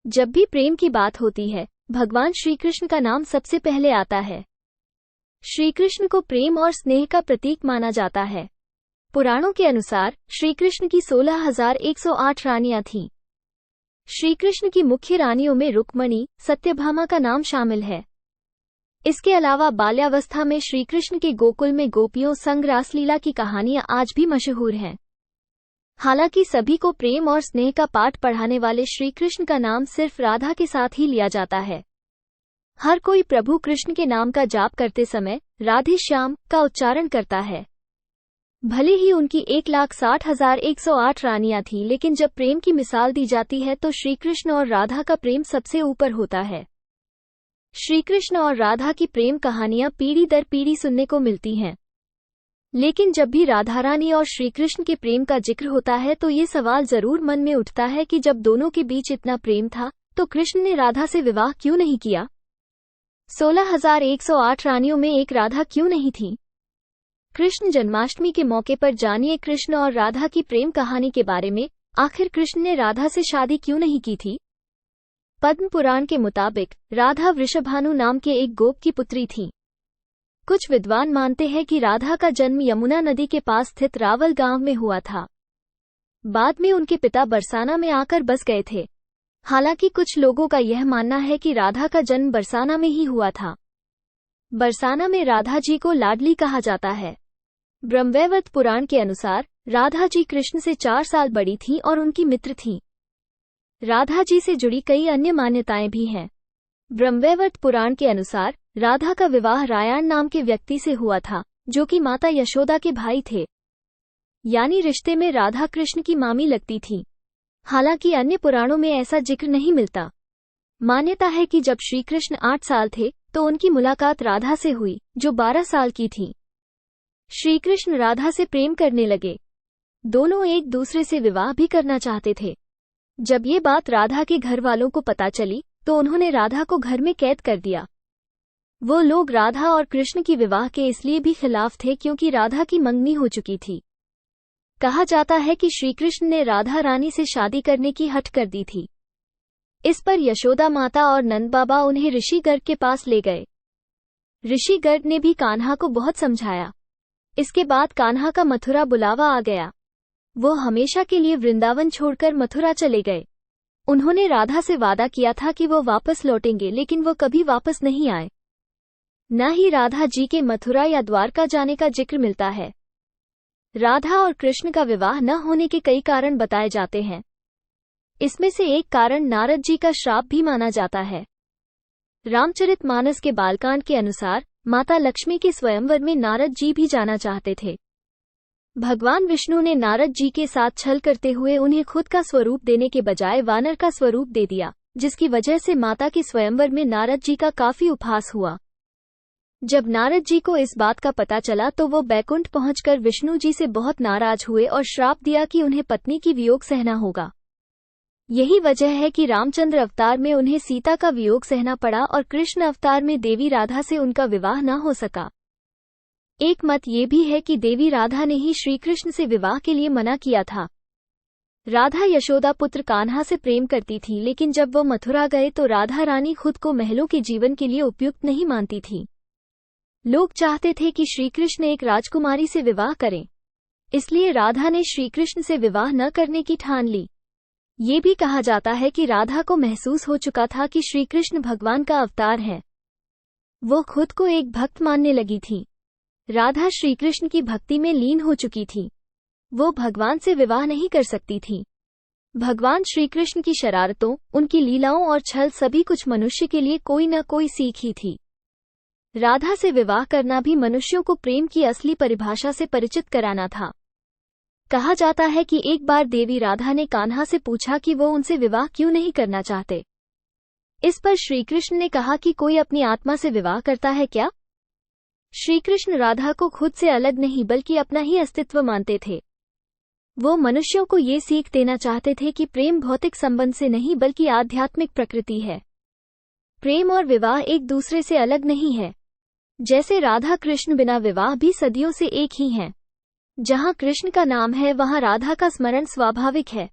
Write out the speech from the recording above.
जब भी प्रेम की बात होती है, भगवान श्री कृष्ण का नाम सबसे पहले आता है। श्री कृष्ण को प्रेम और स्नेह का प्रतीक माना जाता है। पुराणों के अनुसार श्री कृष्ण की 16,108 रानियां थीं। श्री कृष्ण की मुख्य रानियों में रुक्मणी, सत्यभामा का नाम शामिल है। इसके अलावा बाल्यावस्था में श्री कृष्ण के गोकुल में गोपियों संग रासलीला की कहानियां आज भी मशहूर हैं। हालांकि सभी को प्रेम और स्नेह का पाठ पढ़ाने वाले श्री कृष्ण का नाम सिर्फ राधा के साथ ही लिया जाता है। हर कोई प्रभु कृष्ण के नाम का जाप करते समय राधे श्याम का उच्चारण करता है। भले ही उनकी 1,60,108 रानियां थीं, लेकिन जब प्रेम की मिसाल दी जाती है तो श्री कृष्ण और राधा का प्रेम सबसे ऊपर होता है। श्री कृष्ण और राधा की प्रेम कहानियां पीढ़ी दर पीढ़ी सुनने को मिलती हैं। लेकिन जब भी राधा रानी और श्री कृष्ण के प्रेम का जिक्र होता है तो ये सवाल जरूर मन में उठता है कि जब दोनों के बीच इतना प्रेम था तो कृष्ण ने राधा से विवाह क्यों नहीं किया? 16,108 रानियों में एक राधा क्यों नहीं थी? कृष्ण जन्माष्टमी के मौके पर जानिए कृष्ण और राधा की प्रेम कहानी के बारे में। आखिर कृष्ण ने राधा से शादी क्यों नहीं की थी? पद्म पुराण के मुताबिक राधा वृषभानु नाम के एक गोप की पुत्री थी। कुछ विद्वान मानते हैं कि राधा का जन्म यमुना नदी के पास स्थित रावल गांव में हुआ था। बाद में उनके पिता बरसाना में आकर बस गए थे। हालांकि कुछ लोगों का यह मानना है कि राधा का जन्म बरसाना में ही हुआ था। बरसाना में राधा जी को लाडली कहा जाता है। ब्रह्मवैवर्त पुराण के अनुसार राधा जी कृष्ण से 4 साल बड़ी थीं और उनकी मित्र थीं। राधा जी से जुड़ी कई अन्य मान्यताएं भी हैं। ब्रह्मवैवर्त पुराण के अनुसार राधा का विवाह रायण नाम के व्यक्ति से हुआ था, जो कि माता यशोदा के भाई थे। यानी रिश्ते में राधा कृष्ण की मामी लगती थी। हालांकि अन्य पुराणों में ऐसा जिक्र नहीं मिलता। मान्यता है कि जब श्री कृष्ण 8 साल थे तो उनकी मुलाकात राधा से हुई, जो 12 साल की थी। श्री कृष्ण राधा से प्रेम करने लगे। दोनों एक दूसरे से विवाह भी करना चाहते थे। जब ये बात राधा के घर वालों को पता चली तो उन्होंने राधा को घर में कैद कर दिया। वो लोग राधा और कृष्ण की विवाह के इसलिए भी खिलाफ थे क्योंकि राधा की मंगनी हो चुकी थी। कहा जाता है कि श्री कृष्ण ने राधा रानी से शादी करने की हठ कर दी थी। इस पर यशोदा माता और नंद बाबा उन्हें ऋषि गर्ग के पास ले गए। ऋषि गर्ग ने भी कान्हा को बहुत समझाया। इसके बाद कान्हा का मथुरा बुलावा आ गया। वो हमेशा के लिए वृंदावन छोड़कर मथुरा चले गए। उन्होंने राधा से वादा किया था कि वो वापस लौटेंगे, लेकिन वो कभी वापस नहीं आए। न ही राधा जी के मथुरा या द्वारका जाने का जिक्र मिलता है। राधा और कृष्ण का विवाह न होने के कई कारण बताए जाते हैं। इसमें से एक कारण नारद जी का श्राप भी माना जाता है। रामचरितमानस के बालकांड के अनुसार माता लक्ष्मी के स्वयंवर में नारद जी भी जाना चाहते थे। भगवान विष्णु ने नारद जी के साथ छल करते हुए उन्हें खुद का स्वरूप देने के बजाय वानर का स्वरूप दे दिया, जिसकी वजह से माता के स्वयंवर में नारद जी का काफी उपहास हुआ। जब नारद जी को इस बात का पता चला तो वो बैकुंठ पहुंचकर विष्णु जी से बहुत नाराज हुए और श्राप दिया कि उन्हें पत्नी की वियोग सहना होगा। यही वजह है कि रामचंद्र अवतार में उन्हें सीता का वियोग सहना पड़ा और कृष्ण अवतार में देवी राधा से उनका विवाह न हो सका। एक मत ये भी है कि देवी राधा ने ही श्री कृष्ण से विवाह के लिए मना किया था। राधा यशोदा पुत्र कान्हा से प्रेम करती थी, लेकिन जब वो मथुरा गए तो राधा रानी खुद को महलों के जीवन के लिए उपयुक्त नहीं मानती थी। लोग चाहते थे कि श्री कृष्ण एक राजकुमारी से विवाह करें, इसलिए राधा ने श्री कृष्ण से विवाह न करने की ठान ली। ये भी कहा जाता है कि राधा को महसूस हो चुका था कि श्री कृष्ण भगवान का अवतार है। वो खुद को एक भक्त मानने लगी थी। राधा श्री कृष्ण की भक्ति में लीन हो चुकी थी। वो भगवान से विवाह नहीं कर सकती थी। भगवान श्री कृष्ण की शरारतों, उनकी लीलाओं और छल सभी कुछ मनुष्य के लिए कोई न कोई सीख ही थी। राधा से विवाह करना भी मनुष्यों को प्रेम की असली परिभाषा से परिचित कराना था। कहा जाता है कि एक बार देवी राधा ने कान्हा से पूछा कि वो उनसे विवाह क्यों नहीं करना चाहते। इस पर श्री कृष्ण ने कहा कि कोई अपनी आत्मा से विवाह करता है क्या? श्री कृष्ण राधा को खुद से अलग नहीं बल्कि अपना ही अस्तित्व मानते थे। वो मनुष्यों को ये सीख देना चाहते थे कि प्रेम भौतिक संबंध से नहीं बल्कि आध्यात्मिक प्रकृति है। प्रेम और विवाह एक दूसरे से अलग नहीं है। जैसे राधा कृष्ण बिना विवाह भी सदियों से एक ही हैं। जहाँ कृष्ण का नाम है वहाँ राधा का स्मरण स्वाभाविक है।